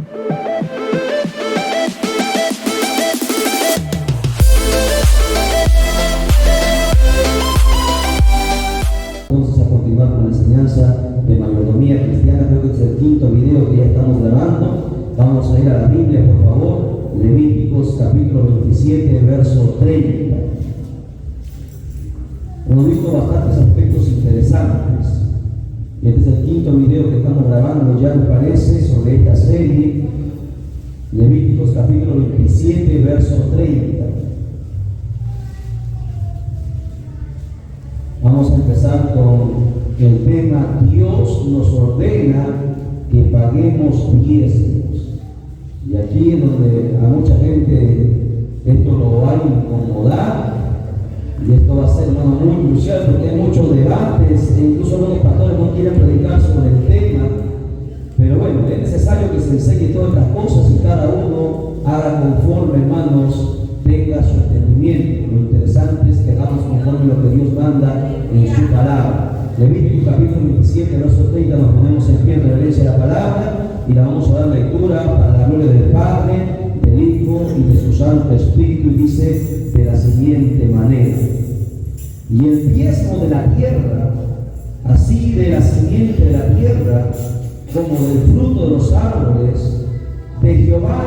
Entonces, a continuar con la enseñanza de mayordomía cristiana, creo que es el quinto video que ya estamos grabando. Vamos a ir a la Biblia, por favor. Levíticos capítulo 27, verso 30. Hemos visto bastantes aspectos interesantes. Y este es el quinto video que estamos grabando, ya me parece, sobre esta serie. Levíticos capítulo 27, verso 30. Vamos a empezar con el tema: Dios nos ordena que paguemos diezmos. Y aquí es donde a mucha gente esto lo va a incomodar, y esto va a ser, hermano, muy crucial, porque hay muchos debates, e incluso algunos pastores no quieren predicar sobre el tema. Pero bueno, es necesario que se enseñe todas estas cosas y cada uno haga conforme, hermanos, tenga su entendimiento. Lo interesante es que hagamos conforme lo que Dios manda en su palabra. Levíticos capítulo 27, verso 30, nos ponemos en pie en reverencia a la palabra y la vamos a dar lectura para la gloria del Padre, del Hijo y de su Santo Espíritu, y dice de la siguiente manera: y el diezmo de la tierra, así de la simiente de la tierra, como del fruto de los árboles, de Jehová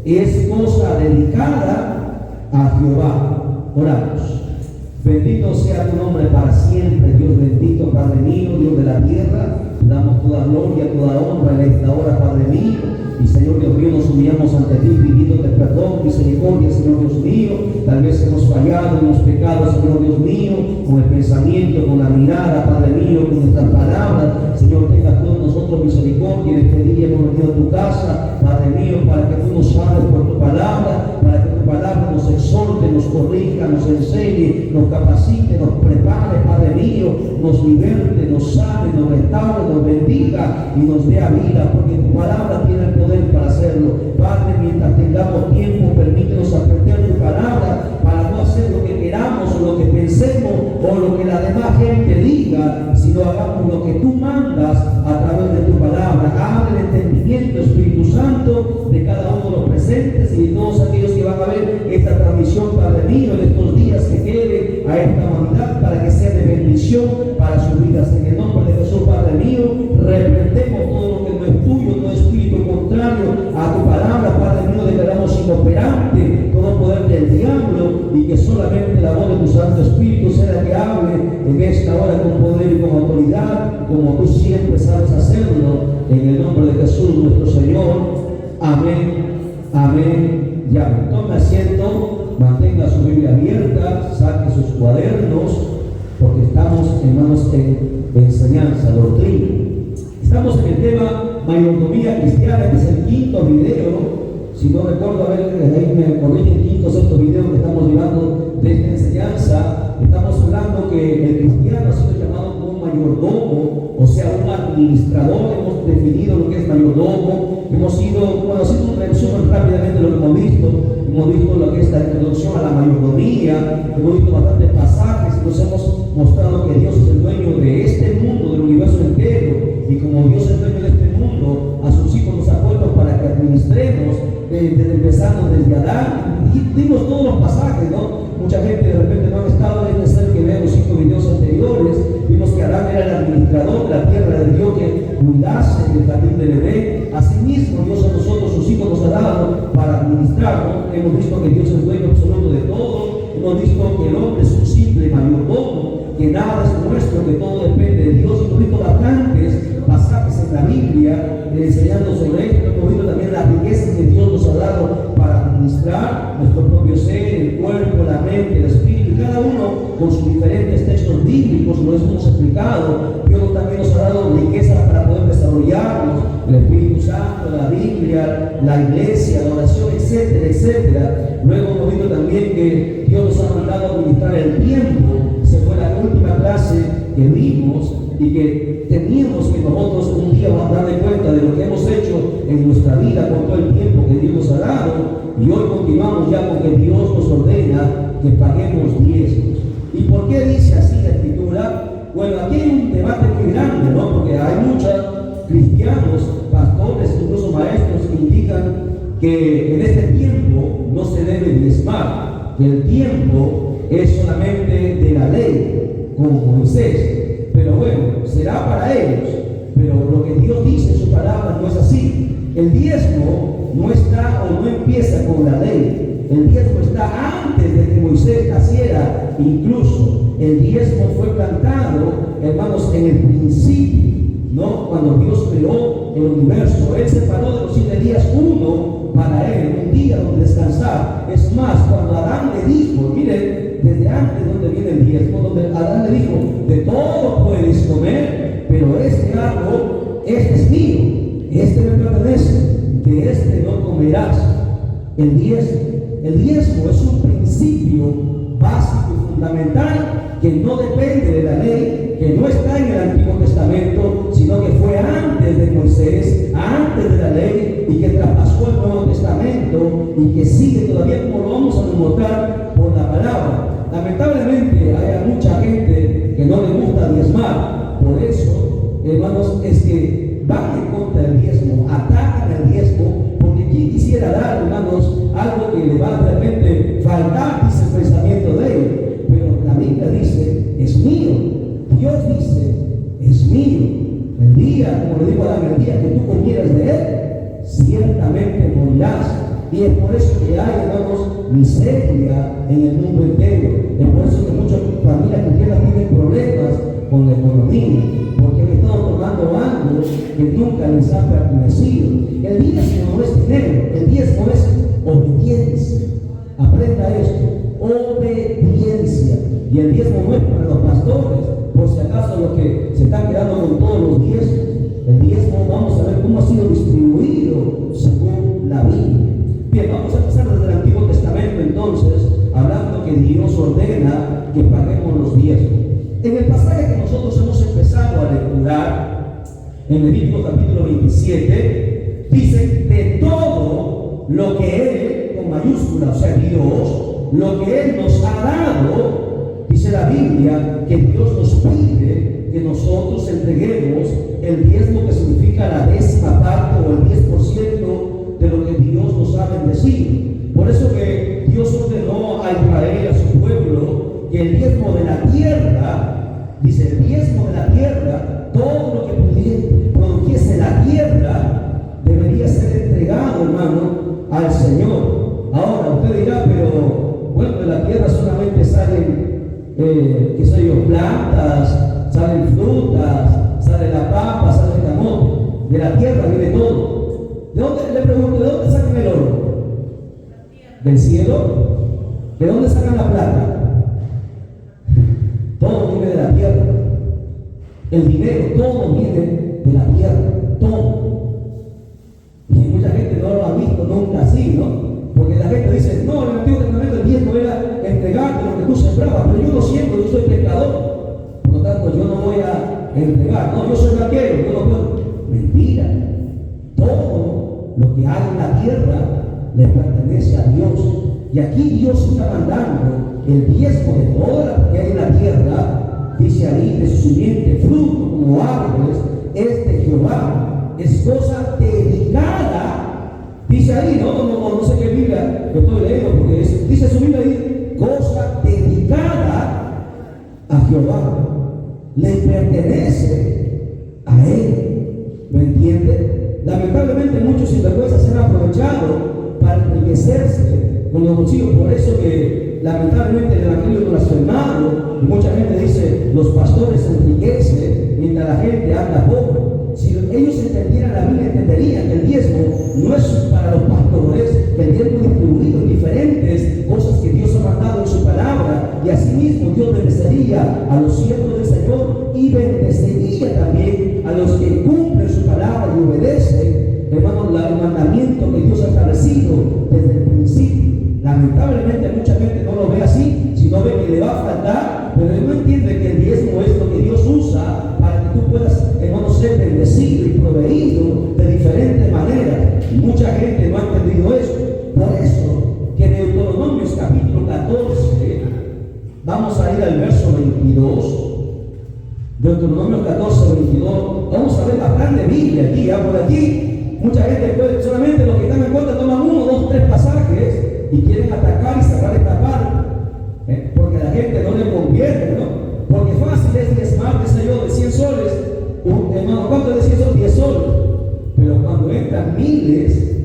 es cosa dedicada a Jehová. Oramos. Bendito sea tu nombre para siempre, Dios bendito, Padre mío, Dios de la tierra. Damos toda gloria, toda honra en esta hora, Padre mío. Y Señor Dios mío, nos humillamos ante ti, pidiéndote perdón, misericordia, Señor Dios mío. Tal vez hemos fallado, hemos pecado, Señor Dios mío, con el pensamiento, con la mirada, Padre mío, con nuestras palabras. Señor, tenga todos nosotros misericordia. En este día hemos venido a tu casa, Padre mío, para que tú nos hables por tu palabra, para que tu palabra nos exhorte, nos corrija, nos enseñe, nos capacite, nos prepare, Padre mío, nos liberte, nos sane, nos restaure, nos bendiga y nos dé vida, porque tu palabra tiene el poder para hacerlo. Padre, mientras tengamos tiempo, permítenos aprender tu palabra para no hacer lo que queramos o lo que pensemos o lo que la demás gente diga, sino hagamos lo que tú mandas a través de tu palabra. Abre el entendimiento, Espíritu Santo, de cada uno de los presentes y de todos aquellos que van a ver esta transmisión, Padre mío, en estos días que queden a esta humanidad, para que sea de bendición para sus vidas. En el nombre de Jesús, Padre mío, reprendemos todo lo que no es tuyo, todo espíritu contrario a tu palabra, Padre mío. Declaramos inoperante todo poder del diablo, y que solamente la voz de tu Santo Espíritu sea la que hable en esta hora con poder y con autoridad, como tú siempre sabes hacerlo, en el nombre de Jesús nuestro Señor. Amén, amén y amén. Tome asiento, mantenga su Biblia abierta, saque sus cuadernos, porque estamos, hermanos, en enseñanza, doctrina. Estamos en el tema mayordomía cristiana. Este es el quinto video. Si no recuerdo, a ver, ahí me corrigen, quinto, sexto video que estamos llevando de esta enseñanza. Estamos hablando que el cristiano ha sido llamado como un mayordomo, o sea, un administrador. Hemos definido lo que es mayordomo. Hemos ido, bueno, haciendo un resumen rápidamente de lo que hemos visto. Hemos visto lo que es la introducción a la mayordomía. Hemos visto bastantes pasajes y nos hemos mostrado que Dios es el dueño de este mundo, del universo entero. Y como Dios es el dueño de este mundo, a sus hijos nos ha puesto para que administremos, empezando desde Adán. Y dimos todos los pasajes, ¿no? Mucha gente de repente no ha estado, es necesario que vean los 5 videos anteriores. Vimos que Adán era el administrador de la tierra de Dios, que cuidase del jardín del Edén. Asimismo, Dios a nosotros, sus hijos, nos ha dado para administrarlo. Hemos visto que Dios es dueño absoluto de todo. Hemos visto que el hombre es un simple mayordomo, que nada es nuestro, que todo depende de Dios. Hemos visto bastantes pasajes en la Biblia enseñando sobre esto. Hemos visto también las riquezas que Dios nos ha dado para administrar nuestro propio ser, el cuerpo, la mente, el espíritu, y cada uno con sus diferentes textos bíblicos, lo hemos explicado. Dios también nos ha dado riquezas para poder desarrollarnos, el Espíritu Santo, la Biblia, la iglesia, la oración, etcétera, etcétera. Luego hemos visto también que Dios nos ha mandado a administrar el tiempo. Esa fue la última clase que vimos, y que teníamos que nosotros un día vamos a darle cuenta de lo que hemos hecho en nuestra vida con todo el tiempo que Dios nos ha dado. Y hoy continuamos ya con que Dios nos ordena que paguemos diezmos. ¿Y por qué dice así la Escritura? Bueno, aquí hay un debate muy grande, ¿no? Porque hay muchos cristianos, pastores, incluso maestros, que en este tiempo no se debe diezmar, que el tiempo es solamente de la ley, como Moisés. Pero bueno, será para ellos. Pero lo que Dios dice en su palabra no es así. El diezmo no está o no empieza con la ley. El diezmo está antes de que Moisés naciera. Incluso el diezmo fue plantado, hermanos, en el principio, ¿no? Cuando Dios creó el universo, Él separó de los 7 días uno para Él, un día donde descansar. Es más, cuando Adán le dijo, miren, desde antes donde viene el diezmo, donde Adán le dijo, de todo puedes comer, pero este árbol, este es mío, este me pertenece, de este no comerás. El diezmo es un principio básico y fundamental que no depende de la ley, que no está en el Antiguo Testamento, sino que fue antes de Moisés, antes de la ley, y que traspasó el Nuevo Testamento y que sigue todavía, como lo vamos a demostrar por la palabra. Lamentablemente hay mucha gente que no le gusta diezmar. Por eso, hermanos, es que van en contra del diezmo, atacan el diezmo, porque quien quisiera dar, hermanos, algo que le va a realmente faltar, dice el pensamiento de ellos. Pero la Biblia dice, es mío. Dios dice, es mío. El día, como le digo a Adán, el día que tú comieras de él, ciertamente morirás. Y es por eso que hay, hermanos, miseria en el mundo entero. Es por eso que muchas familias cristianas tienen problemas con la economía, porque han estado tomando algo que nunca les ha pertenecido. El diezmo no es dinero, el diezmo es obediencia. Aprenda esto, obediencia. Y el diezmo no es para los pastores, por si acaso los que se están quedando con todos los diezmos. El diezmo, vamos a ver cómo ha sido distribuido según la Biblia. Bien, vamos a empezar desde el Antiguo Testamento entonces, hablando que Dios ordena que paguemos los diezmos. En el pasaje que nosotros hemos empezado a lecturar, en Levítico capítulo 27, dice, de todo lo que Él, con mayúscula, o sea Dios, lo que Él nos ha dado, dice la Biblia, que Dios nos pide que nosotros entreguemos el diezmo, que significa la 10ª parte o el 10% de lo que Dios nos ha bendecido. Por eso que Dios ordenó a Israel, a su pueblo, que el diezmo de la tierra, dice el diezmo de la tierra, todo lo que produjese la tierra, debería ser entregado, hermano, al Señor. Ahora, usted dirá, pero bueno, de la tierra solamente salen, qué sé yo, plantas, salen frutas, sale la papa, sale el camote. De la tierra viene todo. ¿De dónde, le pregunto, de dónde sacan el oro? ¿Del cielo? ¿De dónde sacan la plata? Todo viene de la tierra. El dinero, todo viene de la tierra. Todo. Y mucha gente no lo ha visto nunca así, ¿no? Porque la gente dice, no, en el Antiguo Testamento el diezmo era entregarte lo que tú sembrabas, pero yo lo siento, yo soy pescador. Por lo tanto, yo no voy a entregar. No, yo soy vaquero, yo no puedo. Mentira. Todo lo que hay en la tierra le pertenece a Dios. Y aquí Dios está mandando el diezmo de todo lo que hay en la tierra, dice ahí, de su simiente, fruto como árboles, es de Jehová, es cosa dedicada, dice ahí, no sé qué Biblia lo estoy leyendo, porque dice su Biblia ahí, cosa dedicada a Jehová, le pertenece a Él. ¿Me entiende? Lamentablemente muchos sinvergüenzas se han aprovechado para enriquecerse con los bolsillos. Por eso que lamentablemente el evangelio no lo ha blasfemado, y mucha gente dice, los pastores se enriquecen mientras la gente anda pobre. Si ellos entendieran la Biblia, entenderían que el diezmo no es para los pastores, que el diezmo es distribuido en diferentes cosas que Dios ha mandado en su palabra, y asimismo Dios bendecería a los siervos del Señor y bendecería también a los que cumplen su palabra y obedecen, hermanos, el mandamiento que Dios ha establecido desde el principio. Lamentablemente mucha gente no lo ve así, sino ve que le va a faltar, pero él no entiende que el diezmo es lo que Dios usa para que tú puedas, hermano, ser bendecido y proveído de diferentes maneras. Y mucha gente no ha entendido eso. Por eso que en Deuteronomios capítulo 14, vamos a ir al verso 22. Deuteronomio 14, 22. Vamos a ver la grande Biblia aquí, por aquí. Mucha gente puede, solamente los que están en contra toman uno y quieren atacar y cerrar esta parte, porque a la gente no le conviene, ¿no? Porque fácil es diezmar, qué sé yo, de 100 soles, hermano, ¿cuánto es de 100 soles? 10 soles. Pero cuando entran miles,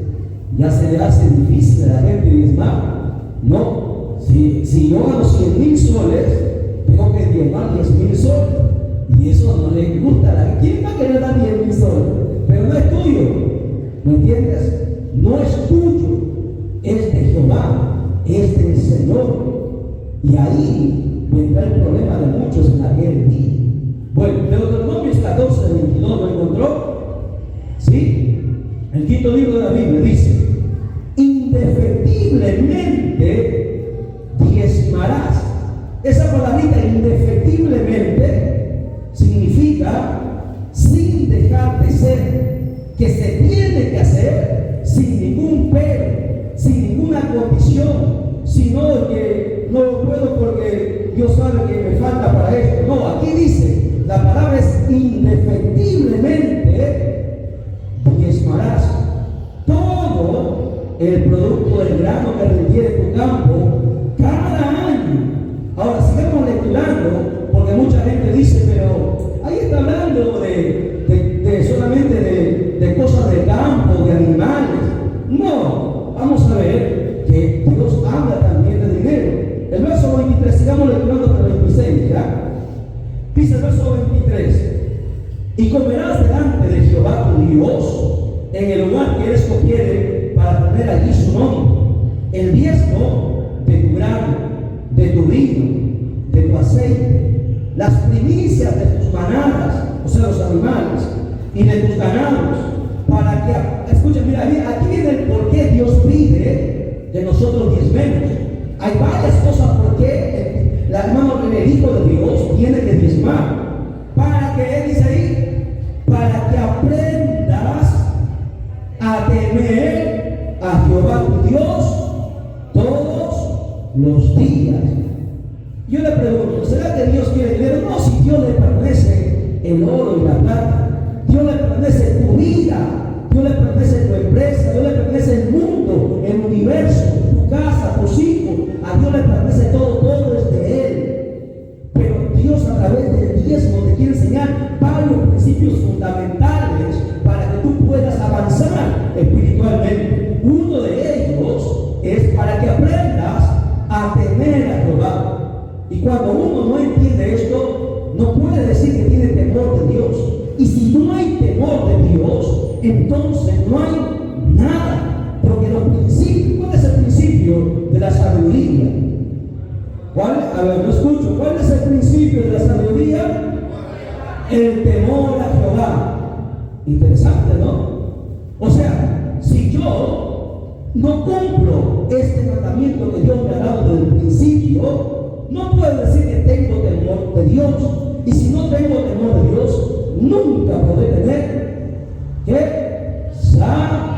ya se le hace difícil a la gente diezmar. No, si yo gano 100,000 soles, tengo que diezmar 10,000 soles. Y eso no le gusta a la gente. ¿Quién va a querer dar 10,000 soles? Pero no es tuyo, ¿me entiendes? No es tuyo, es de Jehová, es del Señor. Y ahí vendrá el problema de muchos en aquel día. Bueno, Deuteronomios 14, 22, ¿lo encontró? ¿Sí? El quinto libro de la Biblia dice: indefectiblemente diezmarás. Esa palabrita indefectiblemente significa sin dejar de ser, que se tiene que hacer sin ningún pero, sin ninguna condición, sino que no lo puedo porque Dios sabe que me falta para esto. No, aquí dice, la palabra es indefectiblemente diezmarás todo el producto del grano que requiere tu campo cada año. Ahora sigamos lecturando, porque mucha gente dice, pero ahí está hablando solamente de cosas de campo, de animales. No, vamos a ver que Dios habla también de dinero. El verso 23, sigamos lecturando hasta el 26, ¿ya? Dice el verso 23: y comerás delante de Jehová tu Dios en el lugar que él escogiere para poner allí su nombre, el diezmo de tu grano, de tu vino, de tu aceite, las primicias de tus manadas, o sea, los animales, y de tus ganados, para que, escucha, mira, aquí viene el por qué Dios pide que nosotros diezmemos. Hay varias cosas por qué el Hijo de Dios tiene que diezmar. Para que, él dice ahí, para que aprendas a temer a Jehová tu Dios todos los días. Yo le pregunto, ¿será que Dios quiere dinero? No, si Dios le pertenece el oro y la plata, Dios le pertenece tu vida, Dios le pertenece tu empresa, Dios le pertenece el mundo, el universo, tu casa, tus hijos, a Dios le pertenece todo, todo es de Él. Pero Dios a través del diezmo te quiere enseñar varios principios fundamentales para que tú puedas avanzar espiritualmente. Uno de ellos es para que aprendas a temer a Jehová. Y cuando uno no entiende esto, no puede decir que tiene temor de Dios. Y si no hay temor de Dios, entonces no hay nada. Porque los principios, ¿cuál es el principio de la sabiduría? ¿Cuál? A ver, no escucho. ¿Cuál es el principio de la sabiduría? El temor a Jehová. Interesante, ¿no? O sea, si yo no cumplo este tratamiento que Dios me ha dado desde el principio, no puedo decir que tengo temor de Dios. Y si no tengo temor de Dios, nunca podré tener ¿qué? Sabiduría.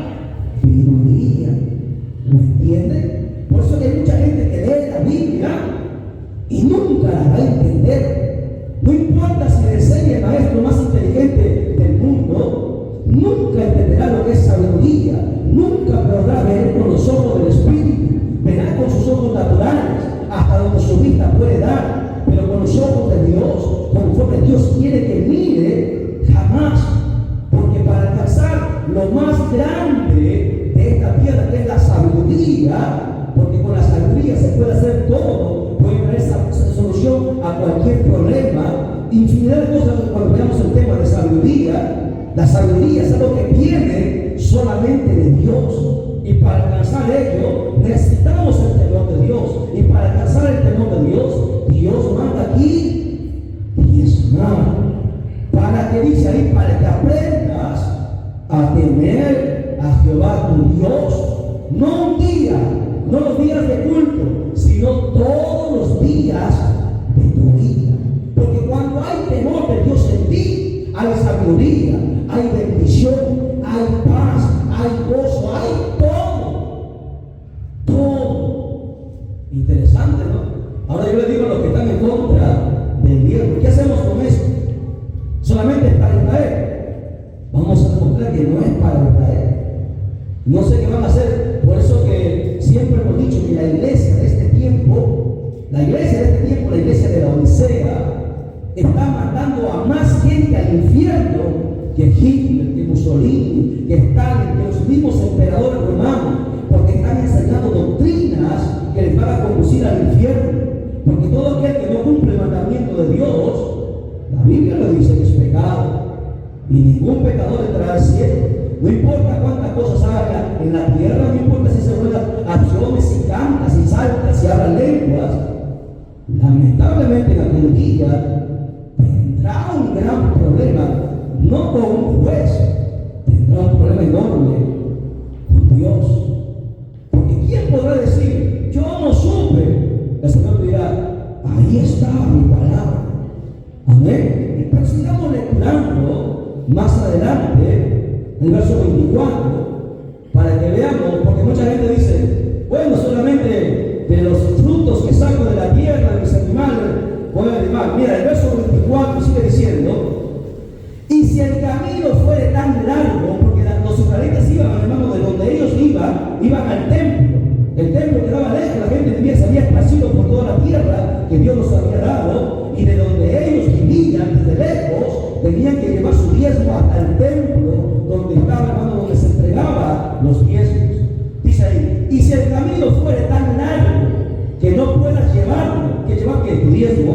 ¿Me entienden? Por eso hay mucha gente que lee la Biblia y nunca la va a entender. No importa si le enseña el maestro más inteligente del mundo, nunca entenderá lo que es sabiduría. Nunca podrá ver con los ojos del Espíritu. Verá con sus ojos naturales, hasta donde su vista puede dar, pero con los ojos de Dios, conforme Dios quiere que mire, jamás. Porque para alcanzar lo más grande de esta tierra, que es la sabiduría, porque con la sabiduría se puede hacer todo, puede traer esa solución a cualquier problema, infinidad de cosas. Cuando veamos el tema de sabiduría, la sabiduría es algo que viene solamente de Dios. Y para alcanzar ello, necesitamos el temor de Dios. Y para alcanzar el temor de Dios, Dios manda aquí diezmar. Para que dice ahí, para que aprendas a temer a Jehová tu Dios, no un día, no los días de culto, sino todos los días de tu vida. Porque cuando hay temor de Dios en ti, hay sabiduría, hay bendición, hay paz, hay gozo, hay todo. Interesante, ¿no? Ahora yo le digo a los que están en contra del diezmo, ¿qué hacemos con esto? ¿Solamente es para Israel? Vamos a demostrar que no es para Israel. No sé qué van a hacer. Por eso que siempre hemos dicho, el infierno que Hitler, que Mussolini, que Stalin, que los mismos emperadores romanos, porque están enseñando doctrinas que les van a conducir al infierno. Porque todo aquel que no cumple el mandamiento de Dios, la Biblia lo dice que es pecado, y ningún pecador entrará al cielo. No importa cuántas cosas haga en la tierra, no importa si se juegan acciones, si canta, si salta, si habla lenguas, lamentablemente en aquel día tendrá un gran problema, no con un juez, tendrá un problema enorme con Dios. Porque ¿quién podrá decir, yo no supe? El Señor dirá, ahí está mi palabra. Amén. Pero sigamos lecturando más adelante, el verso 24, para que veamos, porque mucha gente dice, bueno, solamente de los frutos que saco de la tierra, de mis animales, pueden animar. Mira, el verso 24 sigue diciendo, y si el camino fuere tan largo, porque los israelitas iban, hermano, de donde ellos iban al templo. El templo quedaba lejos, la gente se había esparcido por toda la tierra que Dios nos había dado, y de donde ellos vivían, desde lejos, tenían que llevar su diezmo hasta el templo, donde estaba, hermano, donde se entregaba los diezmos. Dice ahí, y si el camino fuere tan largo que no puedas llevarlo, que llevar que tu diezmo,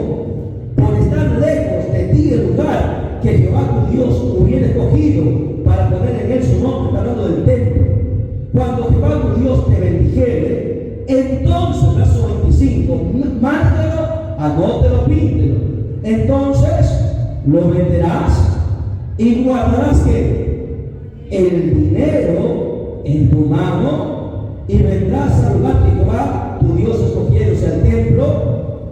por estar lejos de ti el lugar que Jehová tu Dios hubiera escogido para poner en él su nombre, está hablando del templo. Cuando Jehová tu Dios te bendijere, entonces, verso 25, márcalo, anótelo, píntelo. Entonces lo venderás y guardarás que el dinero en tu mano, y vendrás al lugar que Jehová tu Dios escogiere, o sea, el templo,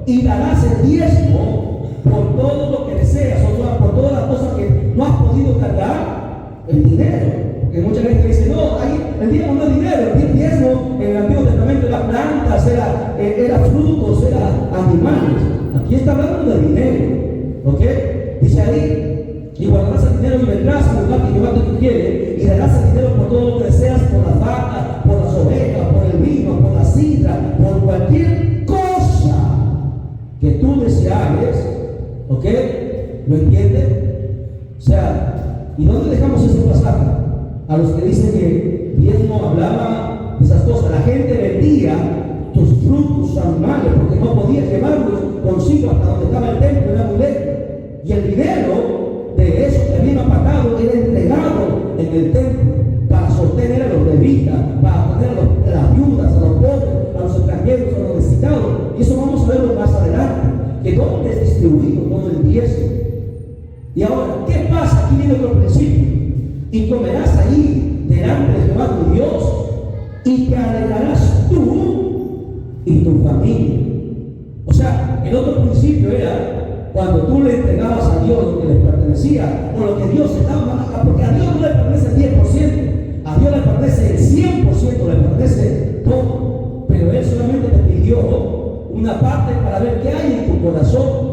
y darás el diezmo por todo lo que deseas, o sea, por todas las cosas que no has podido cargar, el dinero. Porque mucha gente dice, no, ahí el diezmo no es dinero, el diezmo en el Antiguo Testamento era plantas, era frutos, era animales. Aquí está hablando de dinero, ¿ok? Dice ahí, y guardarás el dinero y vendrás al lugar que Jehová te quiere, y darás el dinero por todo lo que deseas, por las vacas, por las ovejas, por el vino, por la sidra, por cualquier cosa que tú deseares, ¿ok? ¿Lo entiendes? O sea, ¿y dónde dejamos ese pasaje? A los que dicen que diezmo hablaba de esas cosas. La gente vendía tus frutos, sus animales, porque no podía llevarlos consigo hasta donde estaba el templo, era muy lejos. Y el dinero de eso que habían pagado era entregado en el templo para sostener a los levitas, para poner a las viudas, a los pobres, a los extranjeros, a los necesitados. Y eso vamos a verlo más adelante, que dónde es distribuido todo el diezmo. Y ahora, ¿qué pasa? Aquí viene otro principio. Y comerás ahí delante de Jehová tu Dios, y te alegrarás tú y tu familia. O sea, el otro principio era cuando tú le entregabas a Dios lo que les pertenecía, o lo que Dios estaba mandando, porque a Dios no le pertenece el 10%, a Dios le pertenece el 100%, le pertenece todo. Pero Él solamente te pidió una parte para ver qué hay en tu corazón.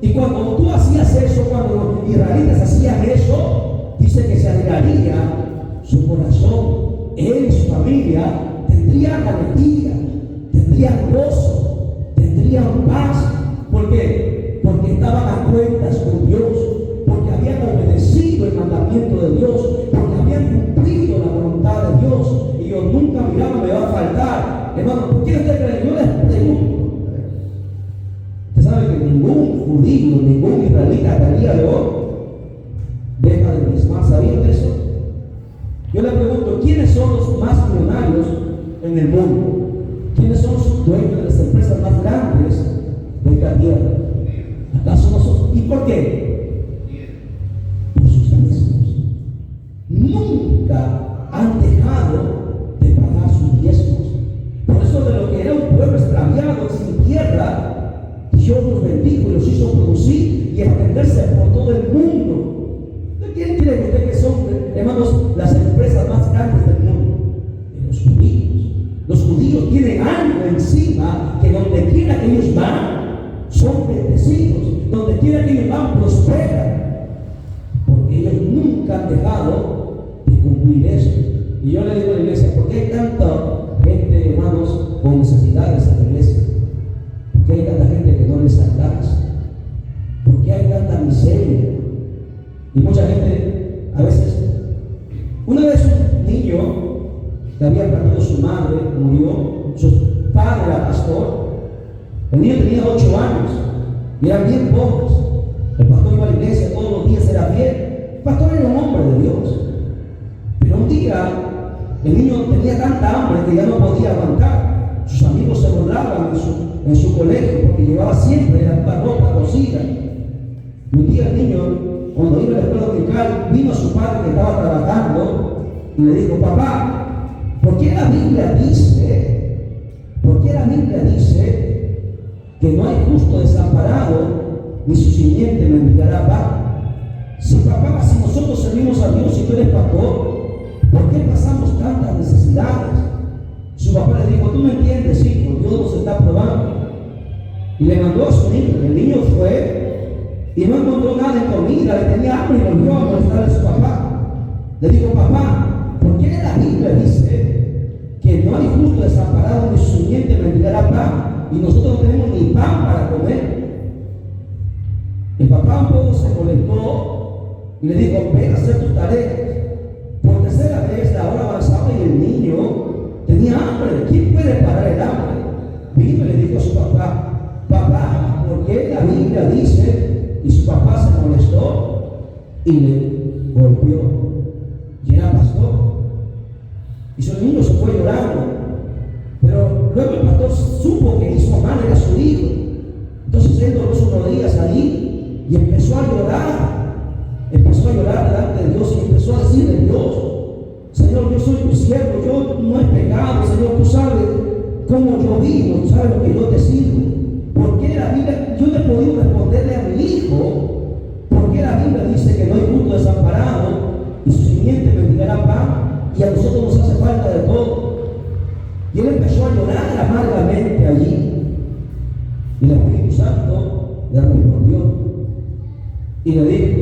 Y cuando tú hacías eso, cuando los israelitas hacían eso, dice que se alegraría su corazón, él y su familia tendrían alegría, tendrían gozo, tendrían paz. ¿Por qué? Porque estaban a cuentas con Dios, porque habían obedecido el mandamiento de Dios, porque habían cumplido la voluntad de Dios. Y yo nunca miraba, me va a faltar. Hermano, ¿por qué usted cree? Yo les pregunto. Usted sabe que ningún judío, ningún israelita hasta el día de hoy deja de diezmar. ¿Sabían de eso? Yo le pregunto, ¿quiénes son los más millonarios en el mundo? ¿Quiénes son los dueños de las empresas más grandes de esta tierra? ¿Acaso nosotros? ¿Y por qué? Por sus diezmos. Nunca han dejado de pagar sus diezmos. Por eso de lo que era un pueblo extraviado, sin tierra, Dios los bendijo y los hizo producir y extenderse por todo el mundo. ¿Quién cree usted que son, hermanos, las empresas más grandes del mundo? Los judíos. Los judíos tienen algo encima que donde quiera que ellos van, son bendecidos. Donde quiera que ellos van, prosperan. Porque ellos nunca han dejado de cumplir eso. Y yo le digo a la iglesia, ¿por qué hay tanta gente, hermanos, con necesidades en la iglesia? ¿Por qué hay tanta gente que no les alcanza? ¿Por qué hay tanta miseria? Y mucha gente, a veces, una vez un niño que había perdido su madre, murió, su padre era pastor. El niño tenía 8 años y eran bien pobres. El pastor iba a la iglesia todos los días, era fiel. El pastor era un hombre de Dios. Pero un día el niño tenía tanta hambre que ya no podía aguantar. Sus amigos se burlaban en su colegio porque llevaba siempre la ropa cocida. Y un día el niño, cuando iba a la escuela dominical, vino a su padre que estaba trabajando y le dijo: papá, ¿por qué la Biblia dice que no hay justo desamparado, ni su simiente mendigará pan? Si papá, si nosotros servimos a Dios y tú eres pastor, ¿por qué pasamos tantas necesidades? Su papá le dijo: tú me entiendes, hijo, Dios nos está probando. Y le mandó a su niño. El niño fue y no encontró nada de comida, le tenía hambre y volvió a molestar a su papá. Le dijo: papá, ¿por qué la Biblia dice que no hay justo desamparado, ni su simiente mendigará pan, y nosotros no tenemos ni pan para comer? El papá un poco se molestó y le dijo: ven a hacer tus tareas. Por tercera vez la hora avanzaba y el niño tenía hambre. ¿Quién puede parar el hambre? Vino y le dijo a su papá: papá, ¿por qué la Biblia dice? Y su papá se molestó y le golpeó. Y era pastor. Y su niño se fue llorando. Pero luego el pastor supo que hizo mal a su hijo. Entonces él dobló sus rodillas ahí y empezó a llorar. Empezó a llorar delante de Dios y empezó a decirle: Dios, Señor, yo soy tu siervo, yo no he pecado, Señor, tú sabes cómo yo vivo, tú sabes lo que yo te sirvo. ¿Por qué la Biblia, yo no he podido responderle a mi hijo, por qué la Biblia dice que no hay justo desamparado y su simiente mendigará pan, y a nosotros nos hace falta de todo? Y él empezó a llorar amargamente allí. Y el Espíritu Santo le respondió y le dijo: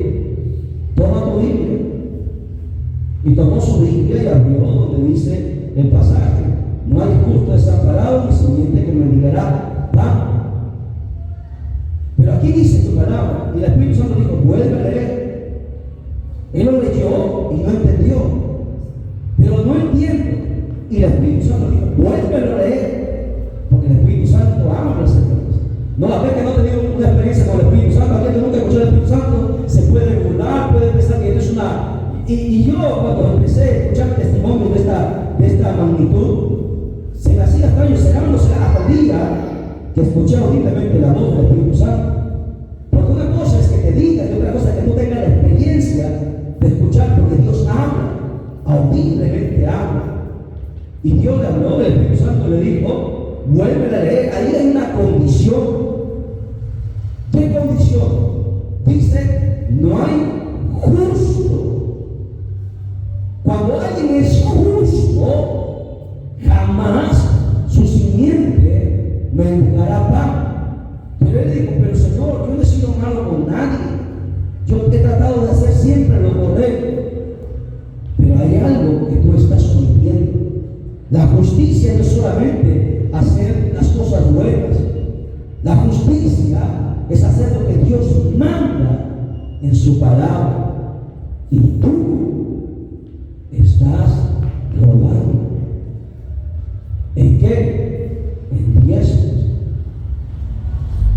toma tu Biblia. Y tomó su Biblia y abrió donde dice el pasaje: no hay justo desamparado ni simiente que mendigará pan. Pero aquí dice tu palabra. Y el Espíritu Santo dijo: vuelve a leer. Él lo leyó y no entendió. Pero no entiendo. Y el Espíritu Santo dijo: vuelve a leer. Porque el Espíritu Santo ama a las personas. No, la vez que no ha tenido una experiencia con el Espíritu Santo, la vez que nunca escuchó el Espíritu Santo, se puede burlar, puede pensar que es una... Y yo, cuando empecé a escuchar testimonios de esta magnitud, se me hacía extraño, será o no será hasta el día que escuché audiblemente la voz del Espíritu Santo. Porque una cosa es que te diga y otra cosa es que tú tengas la experiencia de escuchar, porque Dios habla, audiblemente habla. Y Dios le habló, el Espíritu Santo le dijo: vuelve a leer. Ahí hay una condición. ¿Qué condición? Dice: no hay justo. Cuando alguien es justo, jamás su simiente mendigará pan. Pero él dijo: pero Señor, yo no he sido malo con nadie, yo he tratado de hacer siempre lo correcto. Pero hay algo que tú estás omitiendo. La justicia no es solamente hacer las cosas buenas. La justicia es hacer lo que Dios manda en su palabra. Y tú estás robando. ¿En qué? En diezmos.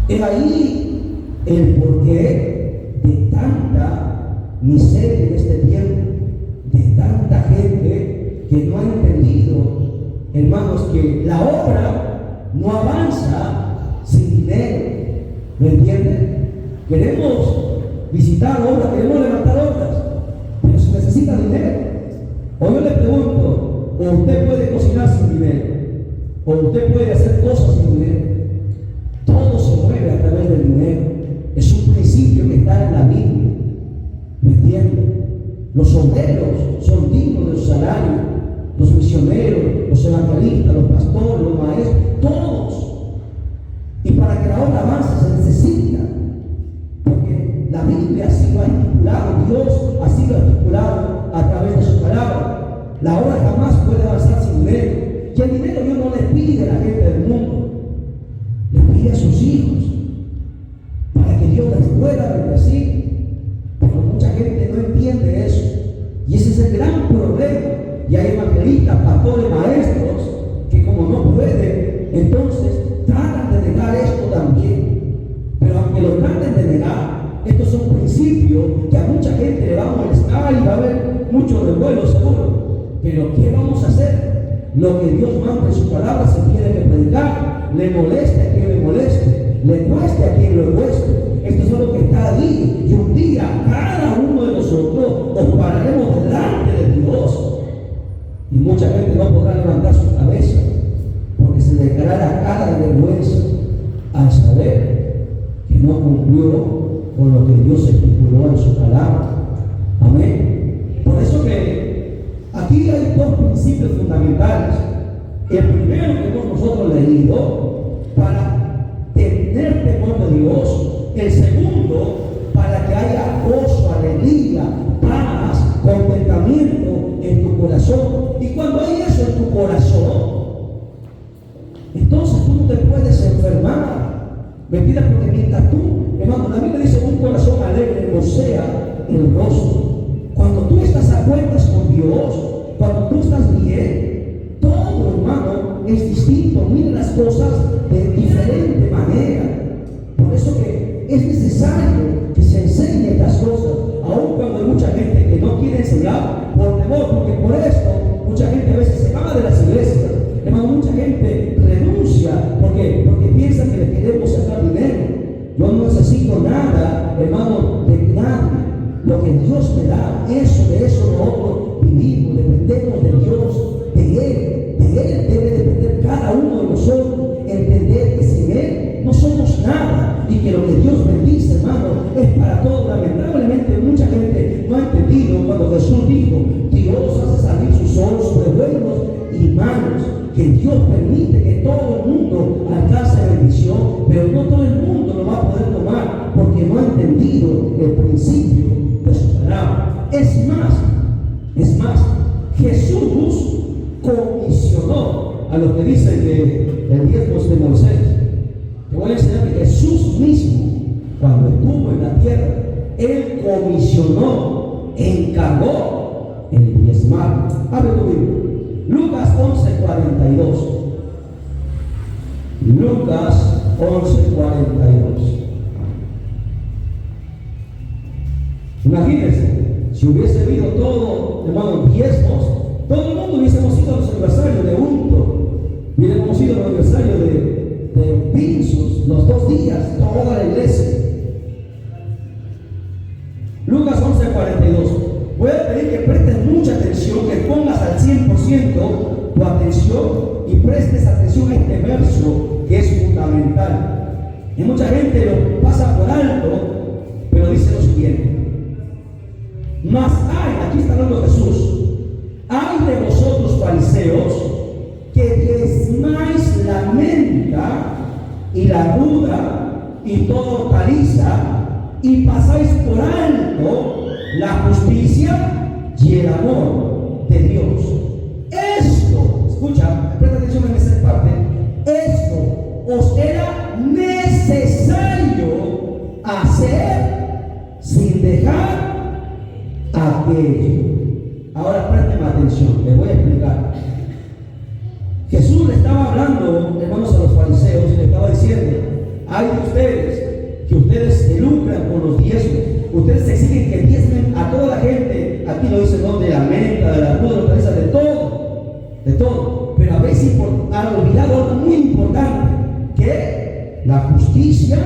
Es ahí el porqué de tanta miseria en este tiempo, de tanta gente que no ha entendido, hermanos, que la obra no avanza sin dinero. ¿Lo entienden? Queremos visitar obras, queremos levantar obras, pero se necesita dinero. O yo le pregunto: o usted puede cocinar sin dinero, o usted puede hacer cosas sin dinero. Todo se mueve a través del dinero. Es un principio que está en la Biblia. ¿Me entienden? Los obreros son dignos de su salario, los misioneros, los evangelistas, los pastores, los maestros, todos. Y para que la obra avance se necesita, porque la Biblia así lo ha estipulado, Dios así lo ha estipulado a través de su palabra. La obra jamás puede avanzar sin dinero. Y el dinero Dios no le pide a la gente del mundo, le pide a sus hijos, para que Dios les pueda bendecir. Pero mucha gente evangelistas, pastores, maestros, que como no pueden, entonces tratan de negar esto también. Pero aunque lo traten de negar, estos son principios que a mucha gente le va a molestar y va a haber mucho revuelo seguro. Pero ¿qué vamos a hacer? Lo que Dios manda en su palabra se tiene que predicar. Le moleste a quien le moleste, le cueste a quien le cueste. Esto es lo que está allí. Y un día cada uno de nosotros nos pararemos delante de Dios. Y mucha gente no podrá levantar su cabeza porque se le caerá la cara de vergüenza al saber que no cumplió con lo que Dios estipuló en su palabra. Amén. Por eso que aquí hay dos principios fundamentales. El primero que hemos nosotros leído para tener temor de Dios. El segundo, para que haya gozo, alegría, paz, contentamiento en tu corazón. Y cuando hay eso en tu corazón, entonces tú no te puedes enfermar. ¿Mentira? Porque mientras tú, hermano, la Biblia dice un corazón alegre vocea el rostro. Cuando tú estás a cuentas con Dios, cuando tú estás bien, todo, hermano, es distinto. Mira las cosas de diferente manera. Por eso que es necesario que se enseñe estas cosas, aun cuando hay mucha gente que no quiere enseñar por temor, porque por esto mucha gente a veces se va de las iglesias. Hermano, mucha gente renuncia porque piensa que le queremos sacar dinero. Yo no necesito nada, hermano, de nadie. Lo que Dios me da, de eso nosotros vivimos, dependemos de Dios, de Él debe depender cada uno de nosotros, entender que sin Él no somos nada y que lo que Dios bendice, hermano, es para todos. Lamentablemente mucha gente no ha entendido cuando Jesús dijo: Dios hace salir sus solos sobre buenos y malos, que Dios permite que todo el mundo alcance bendición, pero no todo el mundo lo va a poder tomar porque no ha entendido el principio de su palabra. Es más, Jesús comisionó a los que dicen que el diezmo es de Moisés. Te voy a enseñar que Jesús mismo, cuando estuvo en la tierra, Él comisionó, encargó el diezmar. Abre tu Biblia. Lucas 11:42. Lucas 11:42. Imagínense, si hubiese habido todo, hermano, diezmos, todo el mundo hubiésemos ido a los aniversarios de Unto, hubiésemos ido a los aniversarios de Pinzos, los 2 días, toda la iglesia. Lucas 11:42. Voy a pedir que prestes mucha atención, que pongas al 100% tu atención y prestes atención a este verso que es fundamental. Y mucha gente lo pasa por alto, pero dice lo siguiente: mas hay, aquí está hablando Jesús, hay de vosotros fariseos que diezmáis la menta y la ruda y toda hortaliza, y pasáis por alto la justicia y el amor de Dios. Esto, escucha, presta atención en esa parte, esto os era necesario hacer sin dejar aquello. Ahora presten atención, les voy a explicar. Jesús le estaba hablando, hermanos, a los fariseos y le estaba diciendo: hay de ustedes que ustedes se lucran con los diezmos, ustedes exigen que diezmen a toda la gente. Aquí lo dice, ¿no? De la menta, de la ruda, de la hortaliza, de todo. Pero a veces han olvidado algo muy importante, que la justicia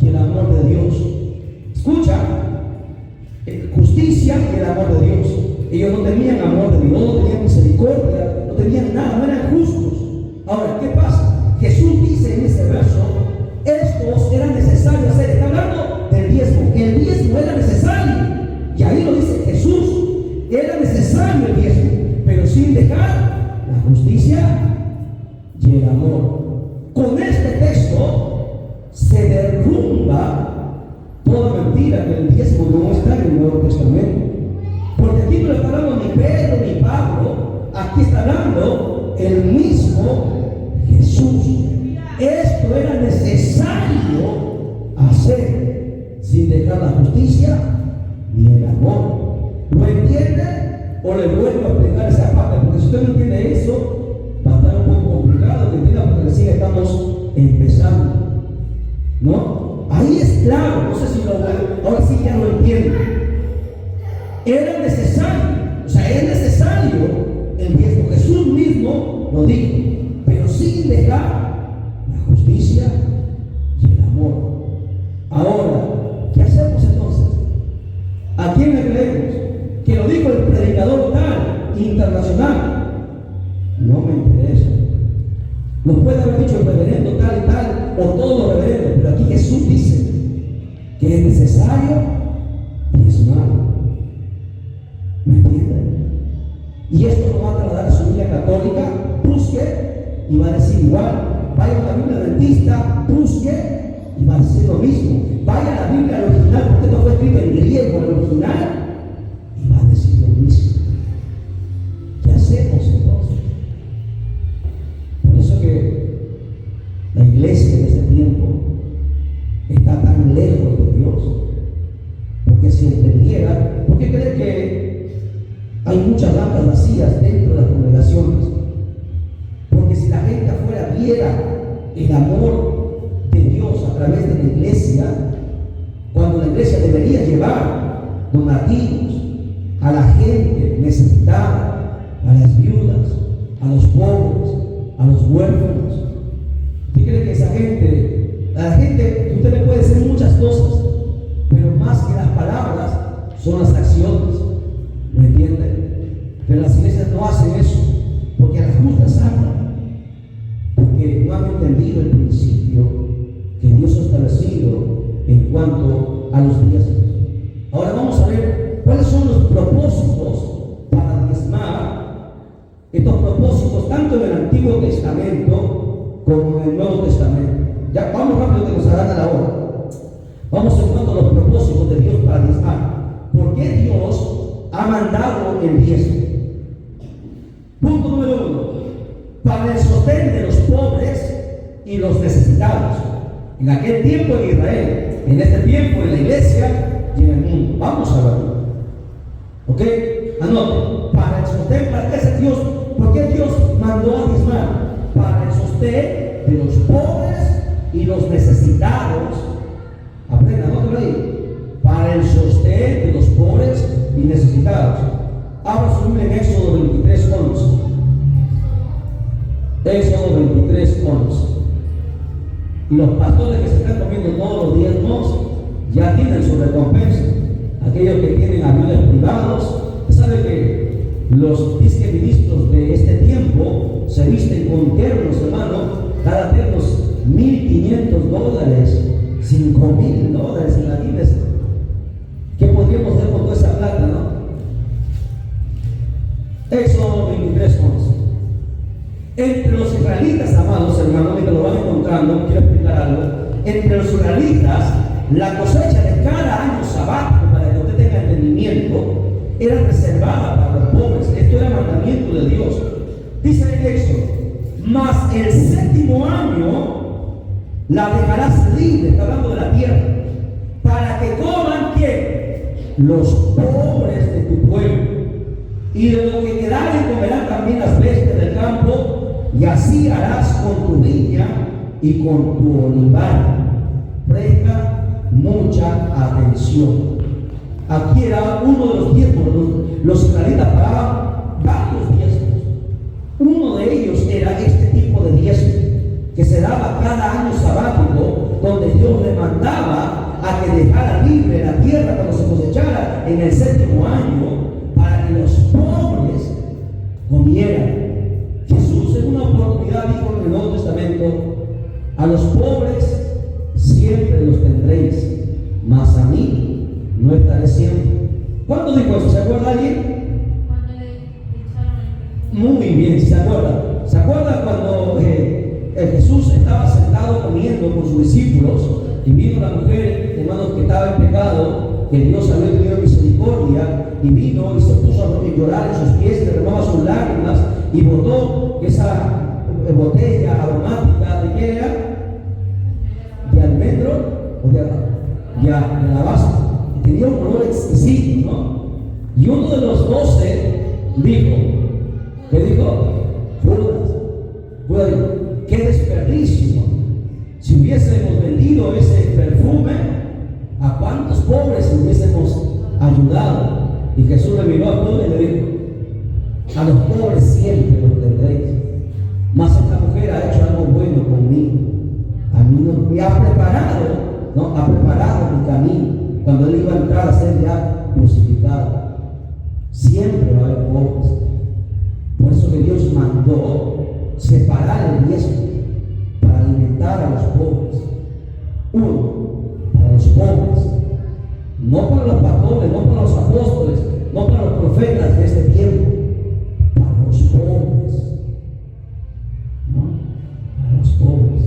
y el amor de Dios. Escucha, justicia y el amor de Dios. Ellos no tenían amor de Dios, no tenían misericordia, no tenían nada, no eran justos. Ahora, ¿qué pasa? Jesús dice en ese verso: estos era necesario hacer. Está hablando del diezmo. El diezmo era necesario. Y ahí lo dice Jesús. Era necesario el diezmo, pero sin dejar la justicia y el amor. Con este texto se derrumba toda mentira que el diezmo no está en el Nuevo Testamento. Porque aquí no le está hablando ni Pedro ni Pablo. Aquí está hablando el mismo Jesús. Esto era necesario hacer sin dejar la justicia ni el amor. ¿Lo entiende? O le vuelvo a explicar esa parte, porque si usted claro, no sé si ahora sí ya lo entiendo. Era necesario, o sea, es necesario el diezmo. Jesús mismo lo dijo, pero sin dejar la justicia y el amor. Ahora, ¿qué hacemos entonces? ¿A quién le creemos? Que lo dijo el predicador tal, internacional. No me interesa. Nos puede haber dicho el reverendo tal y tal, o todos los reverendos, pero aquí Jesús dice que es necesario diezmar. ¿Me entienden? Y esto lo va a trasladar a su Biblia católica, busque y va a decir igual. Vaya a la Biblia adventista, busque y va a decir lo mismo. Vaya a la Biblia original, porque esto fue escrito en griego, el original, y va a decir lo mismo. ¿Qué hacemos entonces? Por eso que la iglesia de este tiempo está tan lejos de Dios. Porque si entendiera, ¿por qué cree que hay muchas bancas vacías dentro de las congregaciones? Porque si la gente afuera viera el amor de Dios a través de la iglesia, cuando la iglesia debería llevar donativos a la gente necesitada, a las viudas, a los pobres, a los huérfanos. ¿Usted cree que esa gente, a la gente, usted le puede decir muchas cosas, pero más que las palabras son las acciones? ¿Me entiende? Pero las iglesias no hacen eso, porque a las justas hablan, porque no han entendido el principio que Dios ha establecido en cuanto a los diezmos. Ahora vamos a ver cuáles son los propósitos para diezmar. Estos propósitos tanto en el Antiguo Testamento como en el Nuevo Testamento. Ya vamos rápido que nos harán a la hora. Vamos en cuanto a los propósitos de Dios para diezmar. ¿Por qué Dios ha mandado el diezmo? Punto número 1. Para el sostén de los pobres y los necesitados. En aquel tiempo en Israel, en este tiempo en la iglesia y en el mundo. Vamos a verlo. ¿Ok? Anote. Para el sostén, ¿para qué es Dios? ¿Por qué Dios mandó a diezmar? Para el sostén de los pobres y los necesitados. Aprenda, anótelo ahí. Para el sostén de los pobres y necesitados. Abra su Biblia en Éxodo 23:11. Éxodo 23:11. Y los pastores que se están comiendo todos los diezmos ya tienen su recompensa. Aquellos que tienen aviones privados, ¿sabe que los ministros de este tiempo se visten con ternos, hermano? Cada terno $1,500, $5,000, imagínense. ¿Qué podríamos hacer con toda esa plata, no? Éxodo 23:11. Entre los israelitas, amados hermanos, y que lo van encontrando, quiero explicar algo. Entre los israelitas, la cosecha de cada año sabático, para que usted tenga entendimiento, era reservada para los pobres. Esto era mandamiento de Dios. Dice el Éxodo: mas el séptimo año la dejarás libre, está hablando de la tierra, para que coman ¿qué? Los pobres de tu pueblo, y de lo que quedare comerán también las bestias del campo, y así harás con tu viña y con tu olivar. Presta mucha atención. Aquí era uno de los diezmos. Los israelitas pagaban varios diezmos. Uno de ellos era este tipo de diezmo que se daba cada año sabático, donde Dios le mandaba a que dejara libre la tierra cuando se cosechara en el séptimo año, para que los pobres comieran. Jesús en una oportunidad dijo en el Nuevo Testamento: a los pobres siempre los tendréis, mas a mí no estaré siempre. ¿Cuándo dijo eso? ¿Se acuerda alguien? Cuando le echaron el perfume. Muy bien, ¿se acuerda? ¿Se acuerda cuando Jesús estaba sentado comiendo con sus discípulos y vino la mujer, hermanos, que estaba en pecado, que Dios había tenido misericordia, y vino y se puso a llorar en sus pies, derramaba sus lágrimas y botó esa botella aromática? ¿De qué era? ¿De almendro o de alabastro? Y tenía un olor exquisito, ¿no? Y uno de los 12 dijo, ¿qué dijo? Judas dijo: qué desperdicio. Si hubiésemos vendido ese perfume ayudado. Y Jesús le miró al pueblo y le dijo: a los pobres siempre los tendréis, mas esta mujer ha hecho algo bueno conmigo. A mí no me ha preparado, ¿no? Ha preparado mi camino cuando él iba a entrar a ser ya crucificado. Siempre va a haber pobres. Por eso que Dios mandó separar el diezmo para alimentar a los pobres. Uno, para los pobres, no para los pastores, no para los apóstoles, no para los profetas de este tiempo, para los pobres, ¿no? Para los pobres.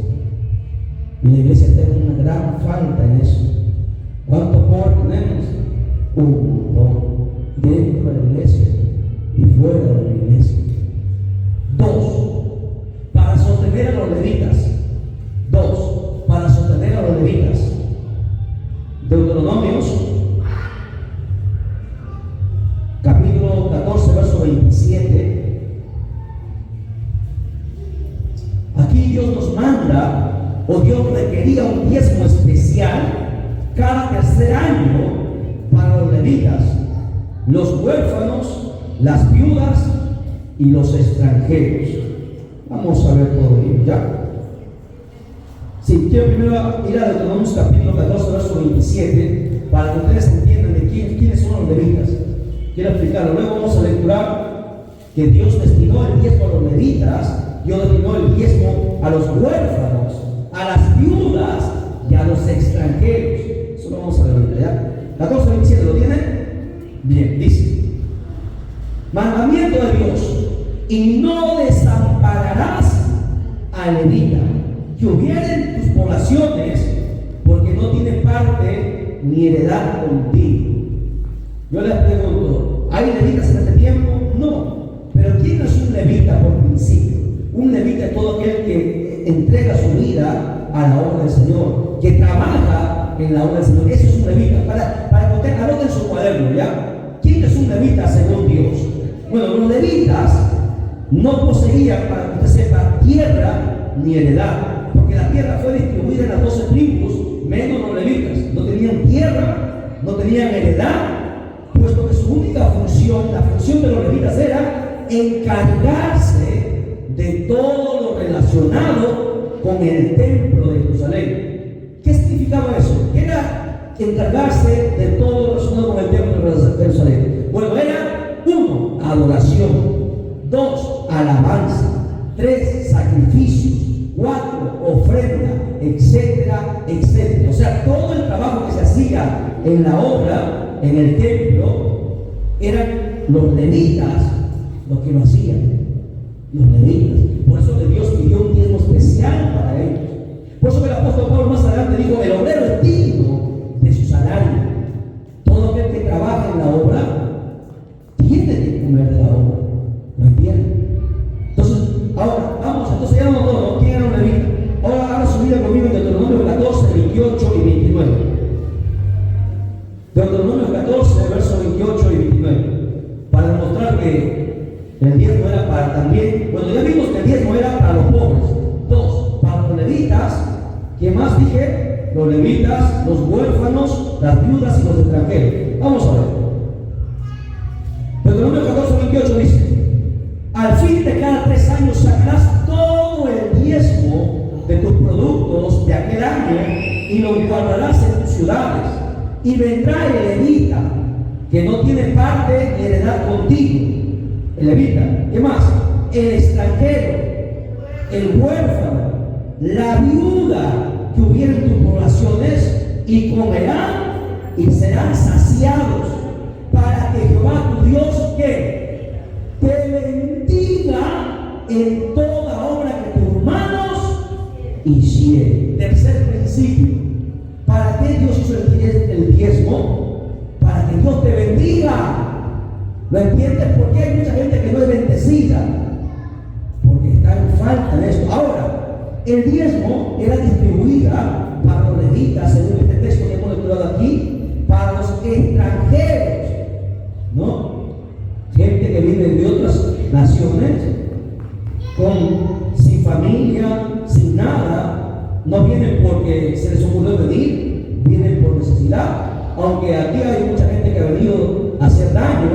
Y la iglesia tiene una gran falta en eso. ¿Cuántos pobres tenemos? Un montón, dentro de la iglesia y fuera de la iglesia. Dos, para sostener a los levitas. Dos, para sostener a los levitas. Deuteronomios, capítulo 14, verso 27. Aquí Dios nos manda, o Dios requería un diezmo especial cada tercer año para los levitas, los huérfanos, las viudas y los extranjeros. Vamos a ver todo ello, ¿ya? Sí, quiero primero ir a Deuteronomios capítulo 14, verso 27, para que ustedes entiendan de quiénes son los levitas. Quiero explicarlo. Luego vamos a lecturar que Dios destinó el diezmo a los levitas, Dios destinó el diezmo a los huérfanos, a las viudas y a los extranjeros. Eso lo vamos a ver ahorita, ¿ya? 14, 27, ¿lo tienen? Bien, dice: mandamiento de Dios, y no desampararás al levita que hubiere en tus poblaciones, porque no tiene parte ni heredad contigo. Yo les pregunto, ¿hay levitas en este tiempo? No. Pero ¿quién es un levita por principio? Un levita es todo aquel que entrega su vida a la obra del Señor, que trabaja en la obra del Señor. Eso es un levita. Para que usted anote en su cuaderno, ¿ya? ¿Quién es un levita según Dios? Bueno, los levitas no poseían, para que usted sepa, tierra ni heredad, porque la tierra fue distribuida en las 12 tribus, menos los levitas. No tenían tierra, no tenían heredad, puesto que su única función, la función de los levitas, era encargarse de todo lo relacionado con el templo de Jerusalén. ¿Qué significaba eso? ¿Qué era encargarse de todo lo relacionado con el templo de Jerusalén? Bueno, era 1, adoración; 2, alabanza; 3, sacrificios; 4, ofrenda, etcétera, etcétera. O sea, todo el trabajo que se hacía en la obra, en el templo, eran los levitas los que lo hacían. Los levitas. Por eso que Dios pidió un diezmo especial para ellos. Por eso que el apóstol Pablo más adelante dijo: el obrero es digno de su salario. Todo aquel que trabaja en la obra tiene que comer de la obra. ¿Lo entienden? Entonces, ahora, vamos, entonces ya no todo. ¿Quién era un levita? Ahora haga su vida conmigo en Deuteronomio 14, 28 y 29. Deuteronomio 14, versos 28 y 29. Para demostrar que el diezmo era para también, bueno, ya vimos que el diezmo era para los pobres. 2, para los levitas. ¿Qué más dije? Los levitas, los huérfanos, las viudas y los extranjeros. Vamos a ver. Deuteronomio 14, 28 dice: al fin de cada 3 años sacarás todo el diezmo de tus productos de aquel año y lo guardarás en tus ciudades. Y vendrá el levita que no tiene parte ni heredad contigo. El levita, ¿qué más? El extranjero, el huérfano, la viuda que hubiera en tus poblaciones, y comerán y serán saciados, para que Jehová tu Dios, ¿qué? Te bendiga en toda obra que tus manos hicieren. Tercer principio: ¿para qué Dios hizo el diezmo? Para que Dios te bendiga. ¿Lo entiendes? Porque hay mucha gente que no es bendecida, porque está en falta de esto. Ahora, el diezmo era distribuida para los levitas, según este texto que hemos lecturado aquí, para los extranjeros, ¿no? Gente que vive de otras naciones, sin familia, sin nada. No vienen porque se les ocurrió venir, vienen por necesidad. aunque aquí hay mucha gente que ha venido a hacer daño,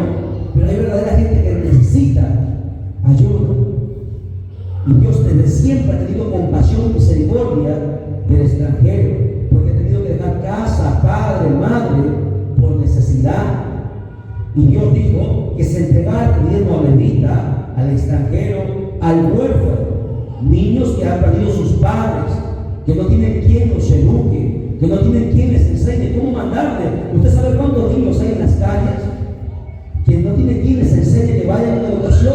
pero hay verdadera gente que necesita ayuda. Y Dios desde siempre ha tenido compasión y misericordia del extranjero, porque ha tenido que dejar casa, padre, madre, por necesidad. Y Dios dijo que se entregara el diezmo al levita, al extranjero, al huérfano, niños que han perdido sus padres, que no tienen quien los eduque, que no tienen quien les enseñe cómo mandarle. ¿Usted sabe cuántos niños hay en las calles que no tienen quien les enseñe que vayan a una educación?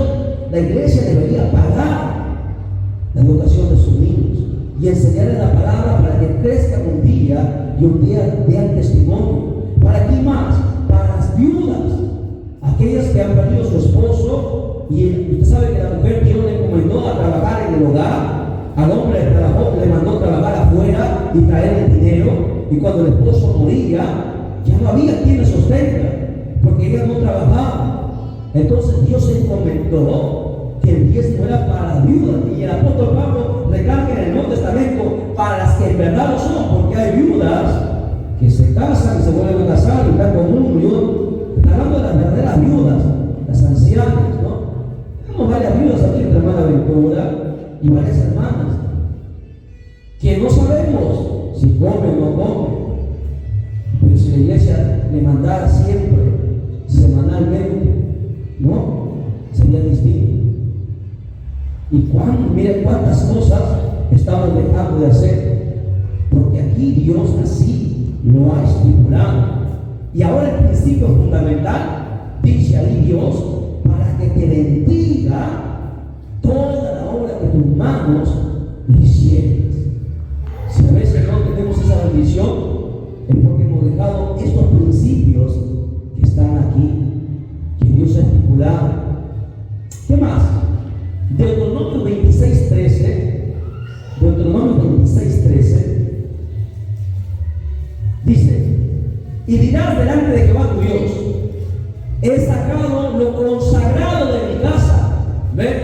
La iglesia debería pagar la educación de sus niños y enseñarles la palabra para que crezcan un día y un día den testimonio. ¿Para qué más? Para las viudas, aquellas que han perdido a su esposo, y usted sabe que la mujer Dios le encomendó a trabajar en el hogar, al hombre le mandó trabajar afuera y traer el dinero, y cuando el esposo moría ya no había quien le sostenga porque ella no trabajaba. Entonces Dios encomendó que el diezmo era para las viudas, y el apóstol Pablo recalca en el Nuevo Testamento para las que en verdad lo son, porque hay viudas que se casan y se vuelven a casar y están con uno y otro. Está hablando de las verdaderas viudas, las ancianas, ¿no? Tenemos varias viudas aquí, nuestra hermana Ventura y varias hermanas que no sabemos si comen o no comen, pero si la iglesia le mandara siempre, semanalmente, ¿no? Sería distinto. Y mire cuántas cosas estamos dejando de hacer, porque aquí Dios así lo ha estipulado. Y ahora el principio fundamental, dice ahí Dios, para que te bendiga toda la obra que tus manos hicieron. Si a veces no tenemos esa bendición, es porque hemos dejado estos principios que están aquí, que Dios ha estipulado. ¿Qué más? Deuteronomio 26:13, Deuteronomio 26:13, dice: y dirás delante de Jehová tu Dios, he sacado lo consagrado de mi casa. ¿Ven?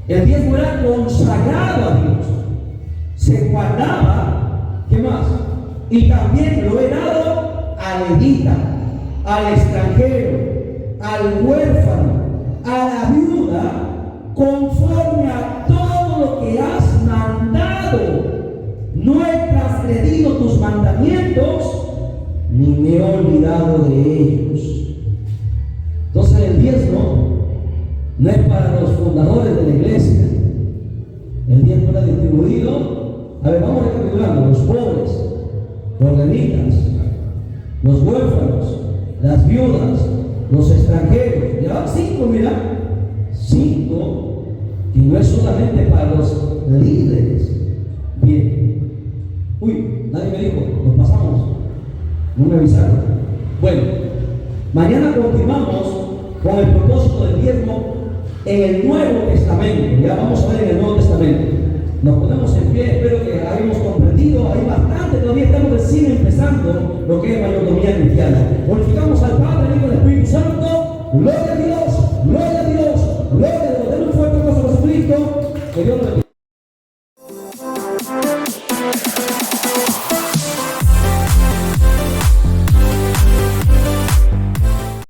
El diezmo era consagrado a Dios, se guardaba. ¿Qué más? Y también lo he dado al levita, al extranjero, al huérfano, a la viuda, conforme a todo lo que has mandado. No he transgredido tus mandamientos, ni me he olvidado de ellos. Entonces el diezmo no es para los fundadores de la iglesia. El diezmo era distribuido, a ver, vamos recapitulando: los pobres, los levitas, los huérfanos, las viudas, los extranjeros. Ya van 5, mira, 5, y no es solamente para los líderes. Bien. Uy, nadie me dijo, nos pasamos. No me avisaron. Bueno, mañana continuamos con el propósito del diezmo en el Nuevo Testamento. Ya vamos a ver en el Nuevo Testamento. Nos ponemos en pie, espero que hayamos comprendido. Hay bastante, todavía estamos recién empezando lo que es mayordomía cristiana. Glorificamos al Padre, al Hijo y al Espíritu Santo. Gloria a Dios, gloria a Dios, gloria a Dios. Den un fuerte aplauso a Jesucristo. Que Dios lo bendiga.